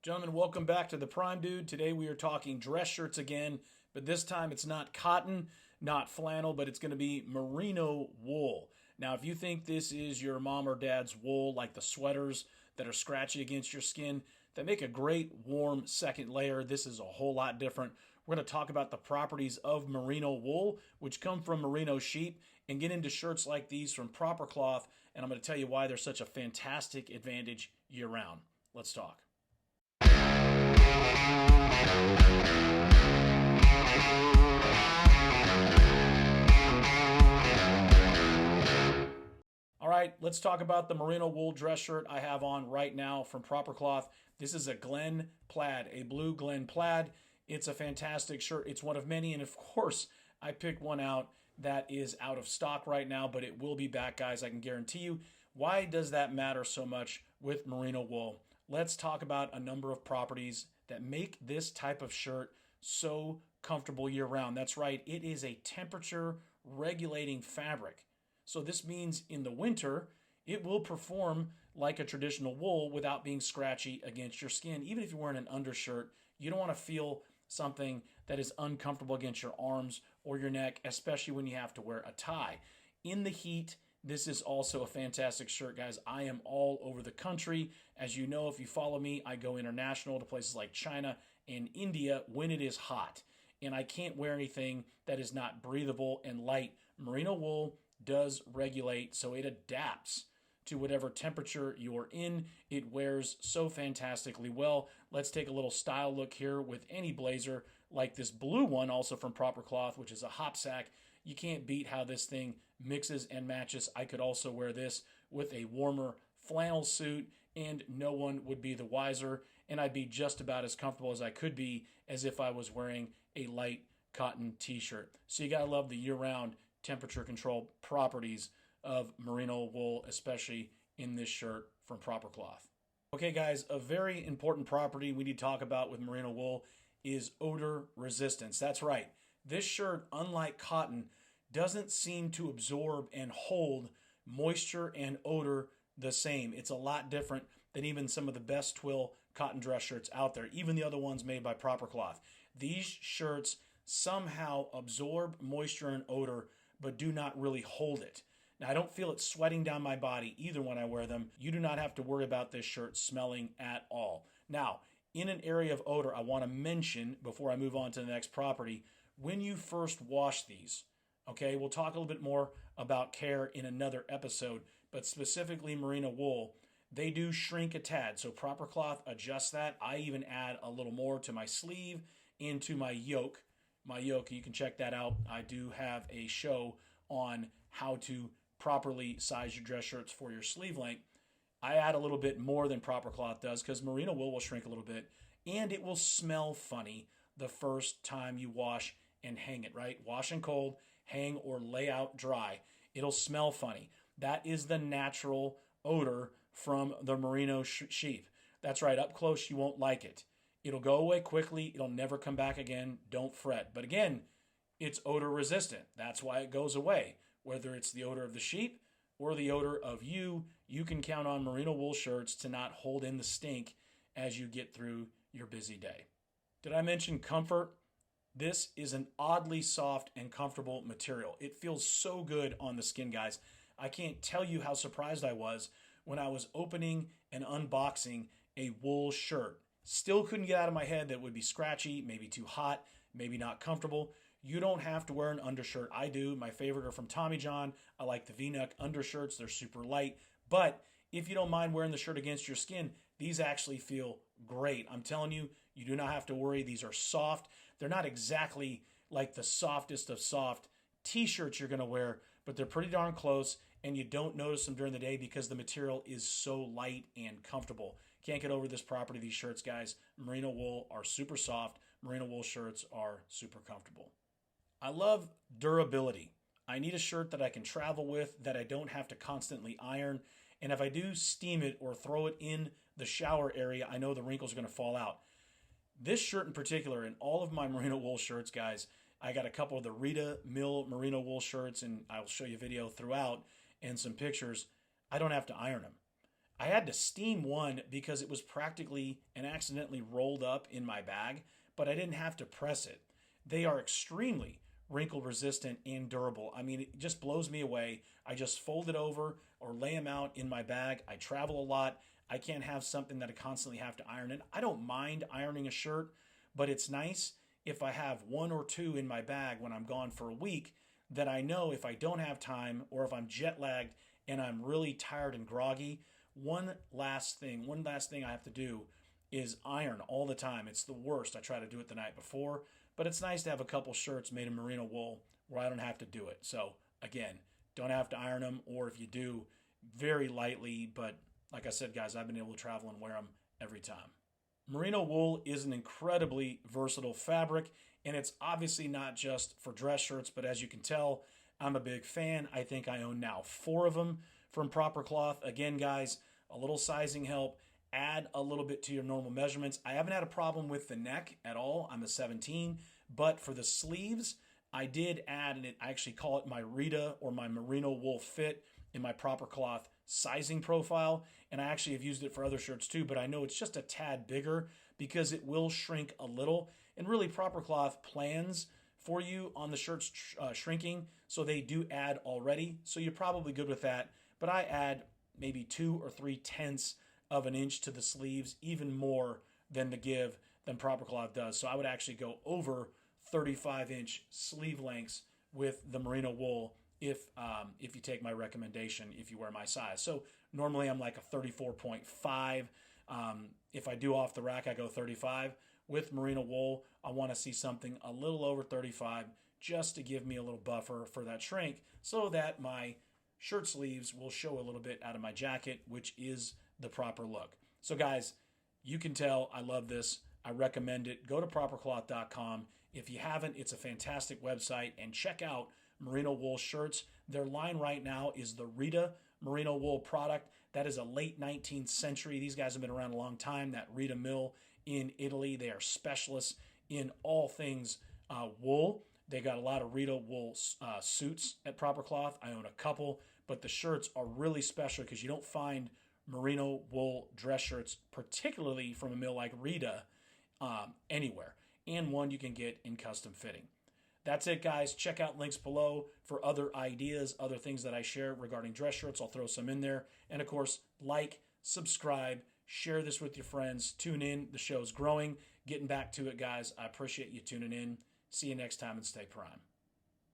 Gentlemen, welcome back to the Prime Dude. Today we are talking dress shirts again, but this time it's not cotton, not flannel, but it's going to be merino wool. Now, if you think this is your mom or dad's wool, like the sweaters that are scratchy against your skin, that make a great warm second layer, this is a whole lot different. We're going to talk about the properties of merino wool, which come from merino sheep, and get into shirts like these from proper cloth, and I'm going to tell you why they're such a fantastic advantage year-round. Let's talk. All right, let's talk about the merino wool dress shirt I have on right now from Proper Cloth. This is a Glen plaid, a blue Glen plaid. It's a fantastic shirt. It's one of many, and of course, I picked one out that is out of stock right now, but it will be back, guys. I can guarantee you. Why does that matter so much with merino wool? Let's talk about a number of properties that make this type of shirt so comfortable year-round. That's right, it is a temperature regulating fabric. So this means in the winter, it will perform like a traditional wool without being scratchy against your skin. Even if you're wearing an undershirt, you don't want to feel something that is uncomfortable against your arms or your neck, especially when you have to wear a tie. In the heat, this is also a fantastic shirt, guys. I am all over the country. As you know, if you follow me, I go international to places like China and India when it is hot. And I can't wear anything that is not breathable and light. Merino wool does regulate, so it adapts to whatever temperature you're in. It wears so fantastically well. Let's take a little style look here with any blazer like this blue one, also from Proper Cloth, which is a hop sack. You can't beat how this thing mixes and matches. I could also wear this with a warmer flannel suit, and no one would be the wiser, and I'd be just about as comfortable as I could be as if I was wearing a light cotton t-shirt. So you gotta love the year-round temperature control properties of merino wool, especially in this shirt from Proper Cloth. Okay, guys, a very important property we need to talk about with merino wool is odor resistance. That's right. This shirt, unlike cotton, doesn't seem to absorb and hold moisture and odor the same. It's a lot different than even some of the best twill cotton dress shirts out there, even the other ones made by Proper Cloth. These shirts somehow absorb moisture and odor, but do not really hold it. Now, I don't feel it sweating down my body either when I wear them. You do not have to worry about this shirt smelling at all. Now, in an area of odor, I want to mention, before I move on to the next property, when you first wash these, okay, we'll talk a little bit more about care in another episode, but specifically merino wool, they do shrink a tad. So Proper Cloth adjusts that. I even add a little more to my sleeve and to my yoke. My yoke, you can check that out. I do have a show on how to properly size your dress shirts for your sleeve length. I add a little bit more than Proper Cloth does because merino wool will shrink a little bit, and it will smell funny the first time you wash and hang it, right? Wash and cold, hang or lay out dry. It'll smell funny. That is the natural odor from the merino sheep. That's right, up close you won't like it. It'll go away quickly. It'll never come back again. Don't fret. But again, it's odor resistant. That's why it goes away. Whether it's the odor of the sheep or the odor of you, you can count on merino wool shirts to not hold in the stink as you get through your busy day. Did I mention comfort? This is an oddly soft and comfortable material. It feels so good on the skin, guys. I can't tell you how surprised I was when I was opening and unboxing a wool shirt. Still couldn't get out of my head that it would be scratchy, maybe too hot, maybe not comfortable. You don't have to wear an undershirt. I do. My favorite are from Tommy John. I like the V-neck undershirts. They're super light. But if you don't mind wearing the shirt against your skin, these actually feel great. I'm telling you, you do not have to worry. These are soft. They're not exactly like the softest of soft t-shirts you're going to wear, but they're pretty darn close, and you don't notice them during the day because the material is so light and comfortable. Can't get over this property of these shirts, guys. Merino wool are super soft. Merino wool shirts are super comfortable. I love durability. I need a shirt that I can travel with, that I don't have to constantly iron. And if I do steam it or throw it in the shower area, I know the wrinkles are going to fall out. This shirt in particular, and all of my merino wool shirts, guys, I got a couple of the Reda Mill merino wool shirts, and I'll show you a video throughout and some pictures. I don't have to iron them. I had to steam one because it was practically and accidentally rolled up in my bag, but I didn't have to press it. They are extremely wrinkle resistant and durable. I mean, it just blows me away. I just fold it over or lay them out in my bag. I travel a lot. I can't have something that I constantly have to iron in. I don't mind ironing a shirt, but it's nice if I have one or two in my bag when I'm gone for a week that I know if I don't have time or if I'm jet lagged and I'm really tired and groggy, one last thing I have to do is iron all the time. It's the worst. I try to do it the night before, but it's nice to have a couple shirts made in merino wool where I don't have to do it. So again, don't have to iron them, or if you do, very lightly. But like I said, guys, I've been able to travel and wear them every time. Merino wool is an incredibly versatile fabric, and it's obviously not just for dress shirts, but as you can tell, I'm a big fan. I think I own now 4 of them from Proper Cloth. Again, guys, a little sizing help. Add a little bit to your normal measurements. I haven't had a problem with the neck at all. I'm a 17, but for the sleeves, I did add, and I actually call it my Reda or my merino wool fit in my Proper Cloth sizing profile, and I actually have used it for other shirts too, but I know it's just a tad bigger because it will shrink a little, and really Proper Cloth plans for you on the shirts shrinking, so they do add already, so you're probably good with that, but I add maybe 2 or 3 tenths of an inch to the sleeves, even more than the give than Proper Cloth does. So I would actually go over 35-inch sleeve lengths with the merino wool if you take my recommendation, if you wear my size. So normally I'm like a 34.5. If I do off the rack, I go 35. With merino wool, I want to see something a little over 35 just to give me a little buffer for that shrink so that my shirt sleeves will show a little bit out of my jacket, which is the proper look. So guys, you can tell I love this. I recommend it. Go to propercloth.com. If you haven't, it's a fantastic website, and check out merino wool shirts. Their line right now is the Reda merino wool product. That is a late 19th century. These guys have been around a long time. That Reda mill in Italy. They are specialists in all things wool. They got a lot of Reda wool suits at Proper Cloth. I own a couple, but the shirts are really special because you don't find merino wool dress shirts, particularly from a mill like Reda, anywhere. And one you can get in custom fitting. That's it, guys. Check out links below for other ideas, other things that I share regarding dress shirts. I'll throw some in there. And of course, like, subscribe, share this with your friends. Tune in. The show's growing. Getting back to it, guys. I appreciate you tuning in. See you next time and stay prime.